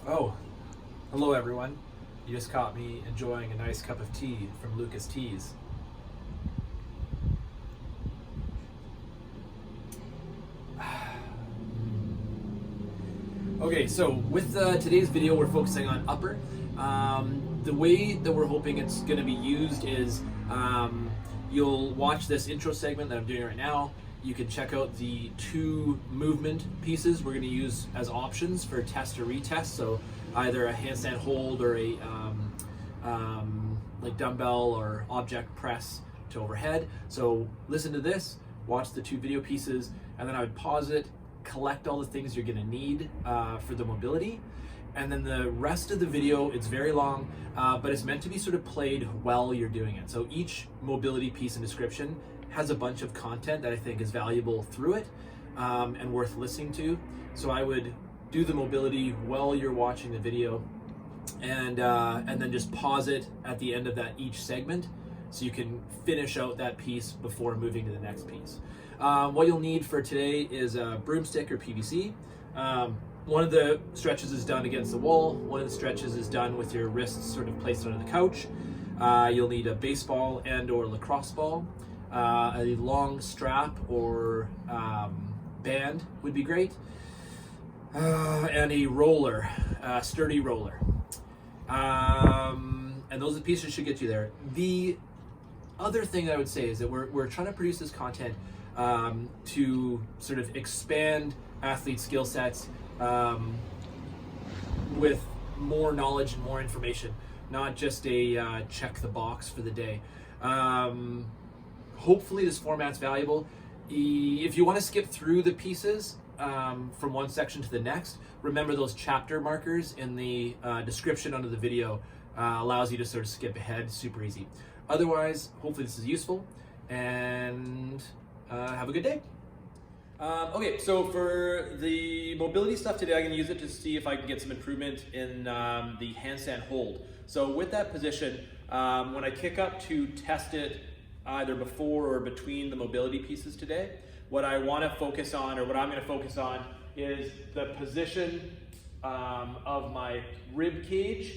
Oh, hello everyone. You just caught me enjoying a nice cup of tea from Lucas Teas. Okay, so with today's video, we're focusing on upper. The way that we're hoping it's going to be used is you'll watch this intro segment that I'm doing right now. You can check out the two movement pieces we're going to use as options for test or retest. So either a handstand hold or a like dumbbell or object press to overhead. So listen to this, watch the two video pieces, and then I would pause it, collect all the things you're going to need for the mobility. And then the rest of the video, it's very long, but it's meant to be sort of played while you're doing it. So each mobility piece and description has a bunch of content that I think is valuable through it and worth listening to. So I would do the mobility while you're watching the video, and then just pause it at the end of that each segment so you can finish out that piece before moving to the next piece. What you'll need for today is a broomstick or PVC. One of the stretches is done against the wall. One of the stretches is done with your wrists sort of placed under the couch. You'll need a baseball and or lacrosse ball. A long strap or band would be great. And a roller, sturdy roller. And those pieces should get you there. The other thing that I would say is that we're trying to produce this content to sort of expand athlete skill sets with more knowledge and more information, not just a check the box for the day. Hopefully this format's valuable. If you want to skip through the pieces from one section to the next, remember those chapter markers in the description under the video allows you to sort of skip ahead, super easy. Otherwise, hopefully this is useful, and have a good day. Okay, so for the mobility stuff today, I'm going to use it to see if I can get some improvement in the handstand hold. So with that position, when I kick up to test it either before or between the mobility pieces today, what I want to focus on, or what I'm going to focus on, is the position of my rib cage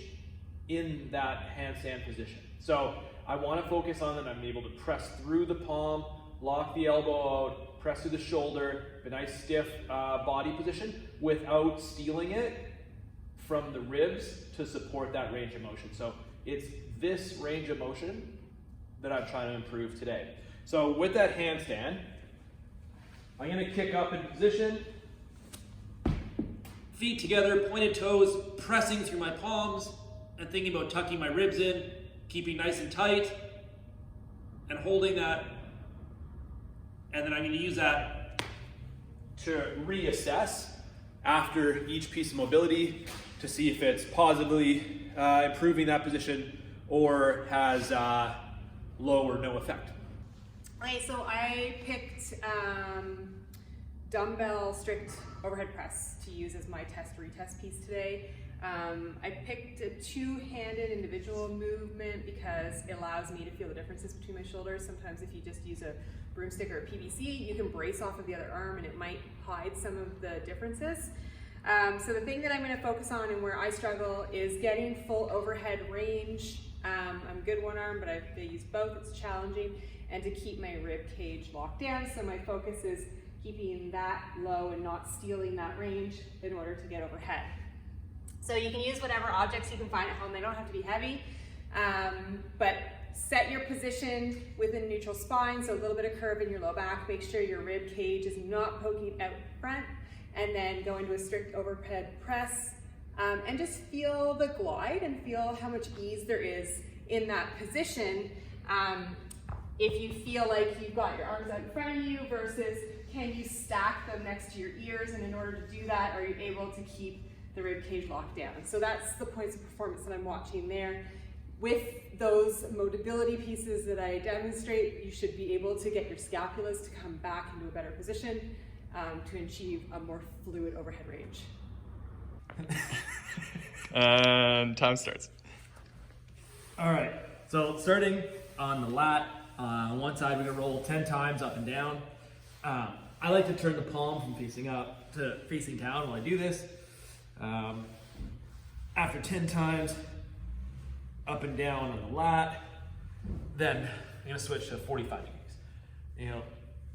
in that handstand position. So I want to focus on that I'm able to press through the palm, lock the elbow out, press through the shoulder, a nice stiff body position without stealing it from the ribs to support that range of motion. So it's this range of motion that I'm trying to improve today. So with that handstand, I'm going to kick up in position, feet together, pointed toes, pressing through my palms, and thinking about tucking my ribs in, keeping nice and tight, and holding that. And then I'm going to use that to reassess after each piece of mobility to see if it's positively improving that position or has low or no effect. Okay, so I picked dumbbell strict overhead press to use as my test-retest piece today. I picked a two-handed individual movement because it allows me to feel the differences between my shoulders. Sometimes if you just use a broomstick or a PVC, you can brace off of the other arm and it might hide some of the differences. So the thing that I'm going to focus on and where I struggle is getting full overhead range. I'm good one arm, but I use both. It's challenging. And to keep my rib cage locked down. So my focus is keeping that low and not stealing that range in order to get overhead. So you can use whatever objects you can find at home. They don't have to be heavy, but set your position within a neutral spine, so a little bit of curve in your low back. Make sure your rib cage is not poking out front, and then go into a strict overhead press, and just feel the glide and feel how much ease there is in that position. If you feel like you've got your arms out in front of you versus can you stack them next to your ears, and in order to do that, are you able to keep the rib cage locked down? So that's the points of performance that I'm watching there. With those mobility pieces that I demonstrate, you should be able to get your scapulas to come back into a better position to achieve a more fluid overhead range. And time starts. All right, so starting on the lat, on one side we're gonna roll 10 times up and down. I like to turn the palm from facing up to facing down while I do this. After 10 times, up and down on the lat, then I'm gonna switch to 45 degrees.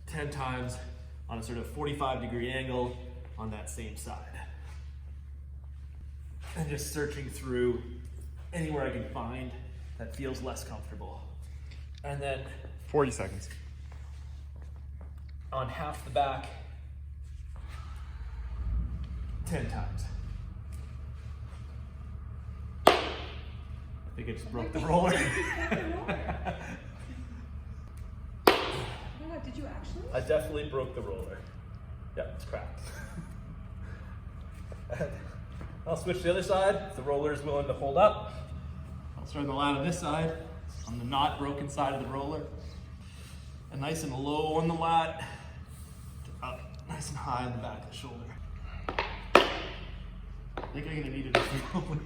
10 times on a sort of 45-degree angle on that same side. And just searching through anywhere I can find that feels less comfortable. And then 40 seconds. on half the back, 10 times. I think I just broke the roller. Oh, did you actually? I definitely broke the roller. Yeah, it's cracked. I'll switch to the other side if the roller is willing to hold up. I'll start the lat on this side, on the not broken side of the roller. And nice and low on the lat, up nice and high on the back of the shoulder. I think I'm gonna need a different roller.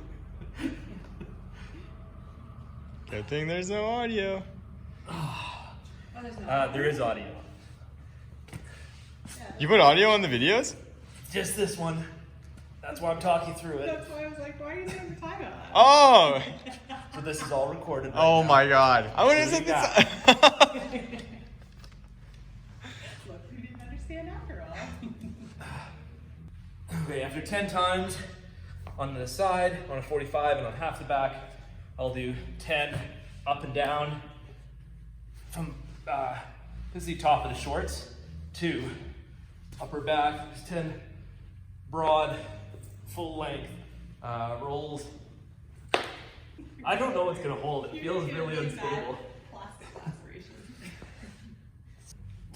Good thing there's no audio. There is audio. You put audio on the videos? Just this one. That's why I'm talking through it. That's why I was like, why are you doing the time on that? Oh! So this is all recorded right Oh now. my god. I would have What said do you this. Look, you didn't understand after all. Okay, after 10 times on the side, on a 45, and on half the back, I'll do 10 up and down from this is the top of the shorts to upper back. Just 10 broad, full length rolls. I don't know what's gonna hold. It feels really unstable. Plastic laceration.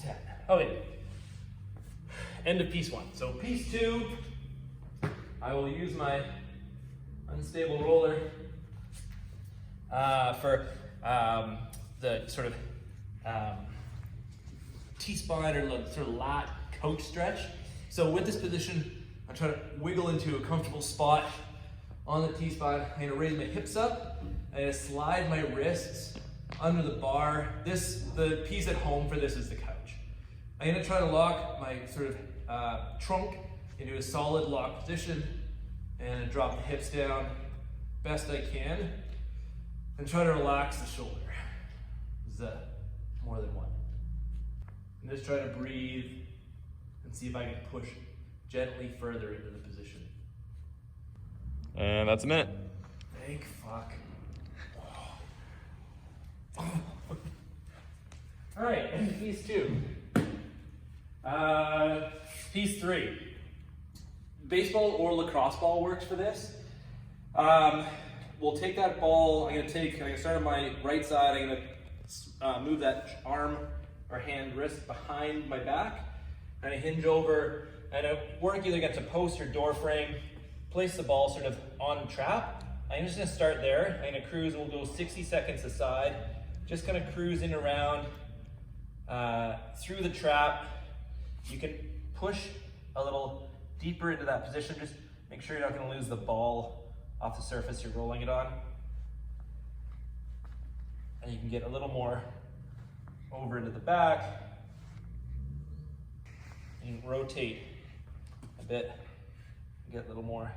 10. Okay. End of piece 1. So piece 2, I will use my unstable roller for the sort of T-spine or sort of lat coach stretch. So with this position, I'm trying to wiggle into a comfortable spot on the T-spine. I'm gonna raise my hips up. I'm gonna slide my wrists under the bar. The piece at home for this is the couch. I'm gonna try to lock my sort of trunk into a solid lock position and drop the hips down best I can and try to relax the shoulder. Is more than one? And just try to breathe and see if I can push gently further into the position. And that's a minute. Thank fuck. All right, and piece 2. Piece 3. Baseball or lacrosse ball works for this. We'll take that ball. I'm gonna start on my right side. I'm gonna move that arm or hand, wrist behind my back. I'm gonna hinge over and work either against a post or door frame. Place the ball sort of on trap. I'm just gonna start there. I'm gonna cruise, and we'll go 60 seconds aside. Just kind of cruising around through the trap. You can push a little deeper into that position. Just make sure you're not gonna lose the ball off the surface you're rolling it on. And you can get a little more over into the back. You can rotate a bit, get a little more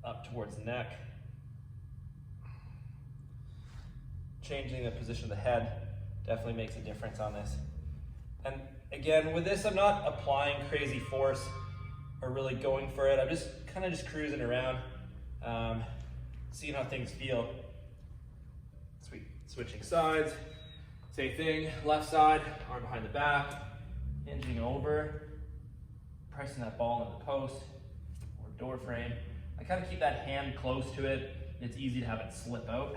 up towards the neck. Changing the position of the head definitely makes a difference on this. And again, with this, I'm not applying crazy force or really going for it. I'm just kind of just cruising around, seeing how things feel. Sweet. Switching sides. Same thing, left side, arm behind the back, hinging over, pressing that ball into the post or door frame. I kind of keep that hand close to it. It's easy to have it slip out.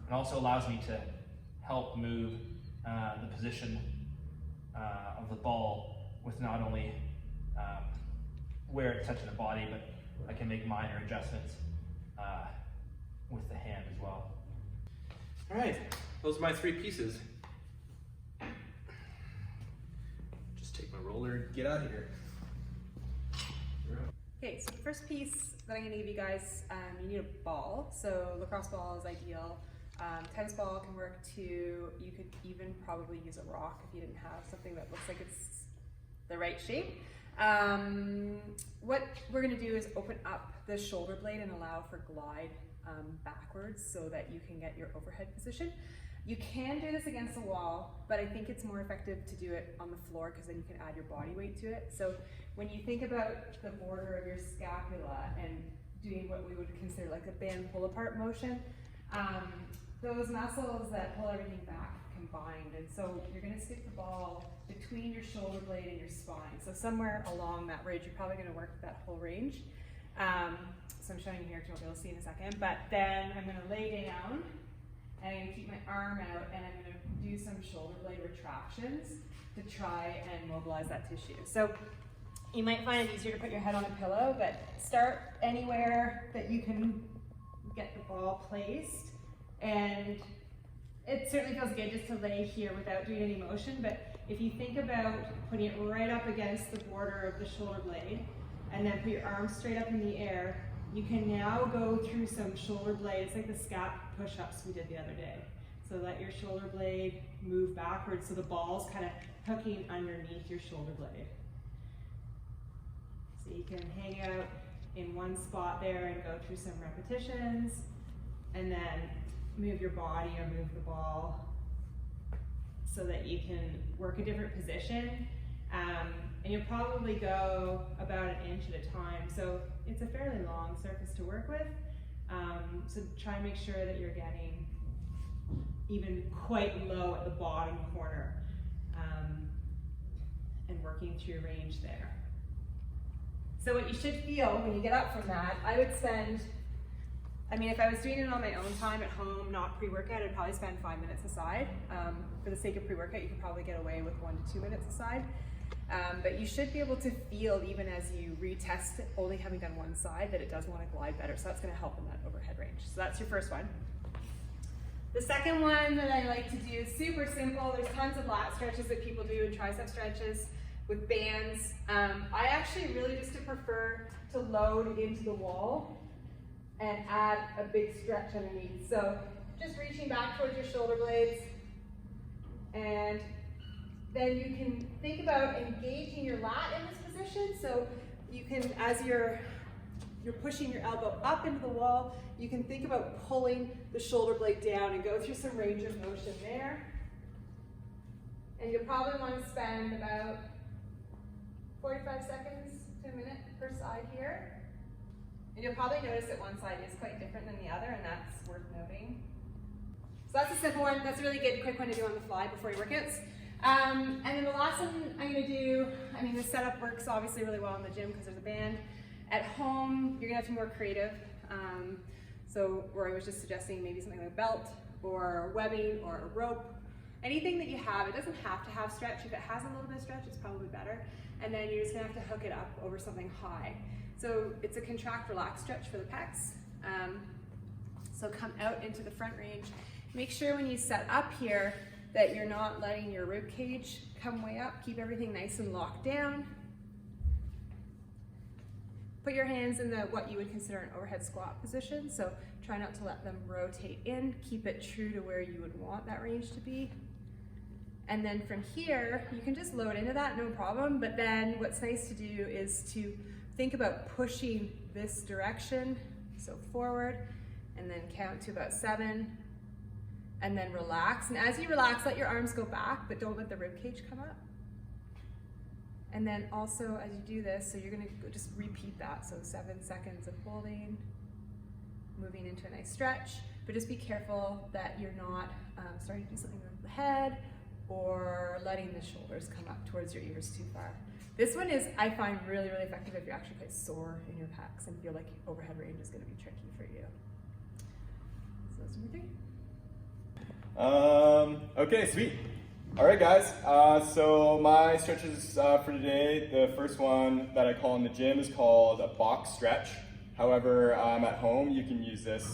It also allows me to help move the position of the ball with not only where it's touching the body, but I can make minor adjustments with the hand as well. All right, those are my 3 pieces. Just take my roller and get out of here. Okay, so the first piece that I'm going to give you guys, you need a ball. So lacrosse ball is ideal. Tennis ball can work too. You could even probably use a rock if you didn't have something that looks like it's the right shape. What we're going to do is open up the shoulder blade and allow for glide backwards so that you can get your overhead position. You can do this against the wall, but I think it's more effective to do it on the floor because then you can add your body weight to it. So when you think about the border of your scapula and doing what we would consider like a band pull apart motion, those muscles that pull everything back combined, and so you're going to stick the ball between your shoulder blade and your spine. So somewhere along that ridge, you're probably going to work that whole range. So I'm showing you here because you'll be able to see in a second. But then I'm going to lay down, and I'm going to keep my arm out, and I'm going to do some shoulder blade retractions to try and mobilize that tissue. So you might find it easier to put your head on a pillow, but start anywhere that you can get the ball placed. And it certainly feels good just to lay here without doing any motion, but if you think about putting it right up against the border of the shoulder blade, and then put your arms straight up in the air, you can now go through some shoulder blade. It's like the scap push-ups we did the other day. So let your shoulder blade move backwards so the ball's kind of hooking underneath your shoulder blade. So you can hang out in one spot there and go through some repetitions, and then move your body or move the ball so that you can work a different position. And you'll probably go about 1 inch at a time. So it's a fairly long surface to work with. So try and make sure that you're getting even quite low at the bottom corner and working through your range there. So what you should feel when you get up from that, I would spend, if I was doing it on my own time at home, not pre-workout, I'd probably spend 5 minutes aside. For the sake of pre-workout, you can probably get away with 1 to 2 minutes aside. But you should be able to feel, even as you retest it, only having done one side, that it does want to glide better. So that's going to help in that overhead range. So that's your first one. The second one that I like to do is super simple. There's tons of lat stretches that people do and tricep stretches with bands. I actually really just prefer to load into the wall and add a big stretch underneath. So just reaching back towards your shoulder blades, and then you can think about engaging your lat in this position. So you can, as you're pushing your elbow up into the wall, you can think about pulling the shoulder blade down and go through some range of motion there. And you'll probably want to spend about 45 seconds to a minute per side here. And you'll probably notice that one side is quite different than the other, and that's worth noting. So that's a simple one. That's a really good, quick one to do on the fly before your workouts. And then the last one I'm going to do, the setup works obviously really well in the gym because there's a band. At home, you're going to have to be more creative. So Rory was just suggesting maybe something like a belt or webbing or a rope. Anything that you have, it doesn't have to have stretch. If it has a little bit of stretch, it's probably better. And then you're just going to have to hook it up over something high. So it's a contract, relax stretch for the pecs. So come out into the front range. Make sure when you set up here that you're not letting your rib cage come way up. Keep everything nice and locked down. Put your hands in what you would consider an overhead squat position. So try not to let them rotate in. Keep it true to where you would want that range to be. And then from here, you can just load into that, no problem. But then what's nice to do is to think about pushing this direction. So forward, and then count to about 7. And then relax. And as you relax, let your arms go back, but don't let the rib cage come up. And then also as you do this, so you're going to just repeat that. So 7 seconds of holding, moving into a nice stretch, but just be careful that you're not starting to do something with the head or letting the shoulders come up towards your ears too far. This one is, I find, really, really effective if you're actually quite sore in your pecs and feel like overhead range is going to be tricky for you. So that's number 3. Okay, sweet. All right, guys. So my stretches for today, the first one that I call in the gym is called a box stretch. However, at home, you can use this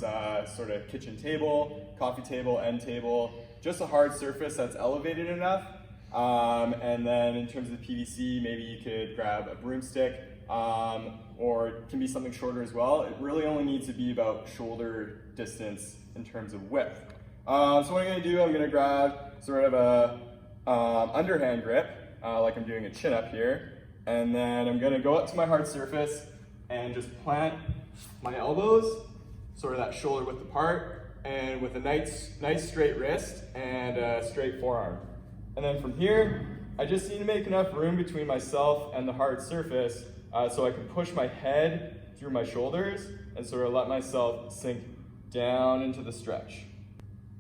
sort of kitchen table, coffee table, end table, just a hard surface that's elevated enough. And then in terms of the PVC, maybe you could grab a broomstick, or it can be something shorter as well. It really only needs to be about shoulder distance in terms of width. So what I'm going to do, I'm going to grab sort of a underhand grip, like I'm doing a chin up here, And then I'm gonna go up to my hard surface and just plant my elbows, sort of that shoulder width apart, and with a nice straight wrist and a straight forearm. And then from here, I just need to make enough room between myself and the hard surface so I can push my head through my shoulders and sort of let myself sink down into the stretch.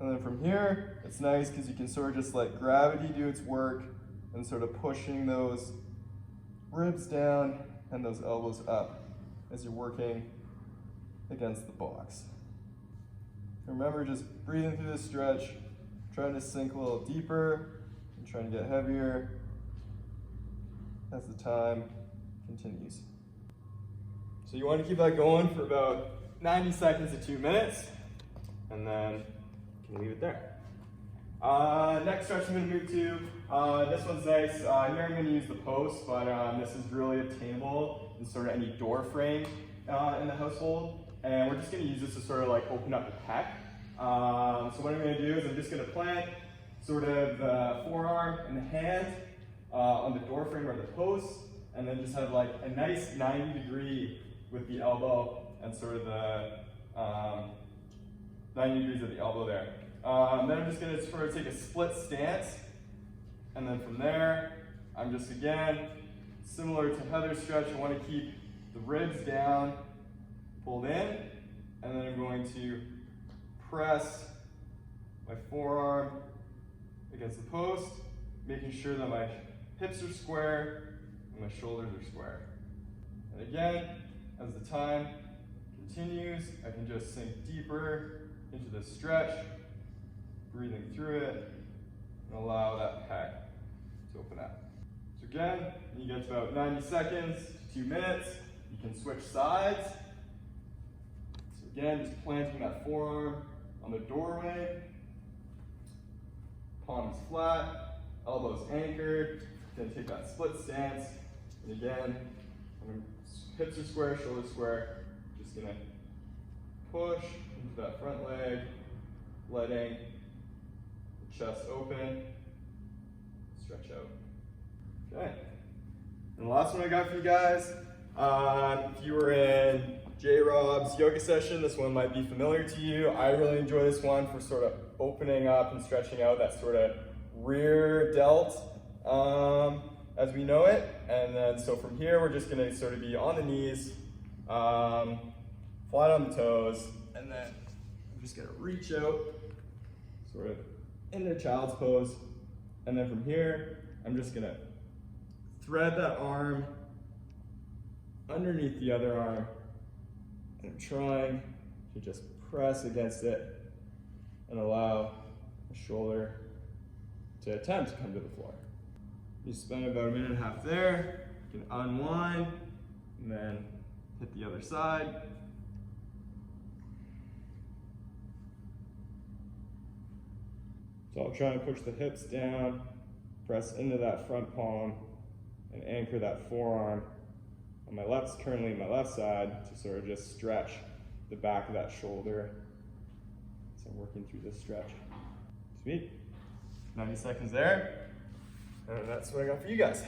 And then from here, it's nice because you can sort of just let gravity do its work and sort of pushing those ribs down and those elbows up as you're working against the box. Remember, just breathing through the stretch, trying to sink a little deeper and trying to get heavier as the time continues. So you want to keep that going for about 90 seconds to 2 minutes, and then you can leave it there. Next stretch I'm going to move to, this one's nice. Here I'm going to use the post, but this is really obtainable in sort of any door frame in the household. And we're just going to use this to sort of like open up the pec. So what I'm going to do is I'm just going to plant sort of the forearm and the hand on the door frame or the post, and then just have like a nice 90-degree with the elbow and sort of the 90 degrees of the elbow there. Then I'm just going to sort of take a split stance, and then from there, I'm just again, similar to Heather's stretch, I want to keep the ribs down, pulled in, and then I'm going to press my forearm against the post, making sure that my hips are square and my shoulders are square. And again, as the time continues, I can just sink deeper into the stretch, breathing through it, and allow that pec to open up. So again, when you get to about 90 seconds to 2 minutes, you can switch sides. So again, just planting that forearm on the doorway, palms flat, elbows anchored. Then take that split stance, and again, hips are square, shoulders square. Just gonna push into that front leg, letting the chest open, stretch out. Okay. And the last one I got for you guys, if you were in J-Rob's yoga session, this one might be familiar to you. I really enjoy this one for sort of opening up and stretching out that sort of rear delt as we know it. And then so from here, we're just gonna sort of be on the knees, flat on the toes, and then I'm just gonna reach out, sort of into child's pose. And then from here, I'm just gonna thread that arm underneath the other arm, and I'm trying to just press against it and allow the shoulder to attempt to come to the floor. You spend about 1.5 minutes there, you can unwind, and then hit the other side. So I'll try and push the hips down, press into that front palm, and anchor that forearm on my left, currently my left side, to sort of just stretch the back of that shoulder. So I'm working through this stretch. Sweet. 90 seconds there. And that's what I got for you guys.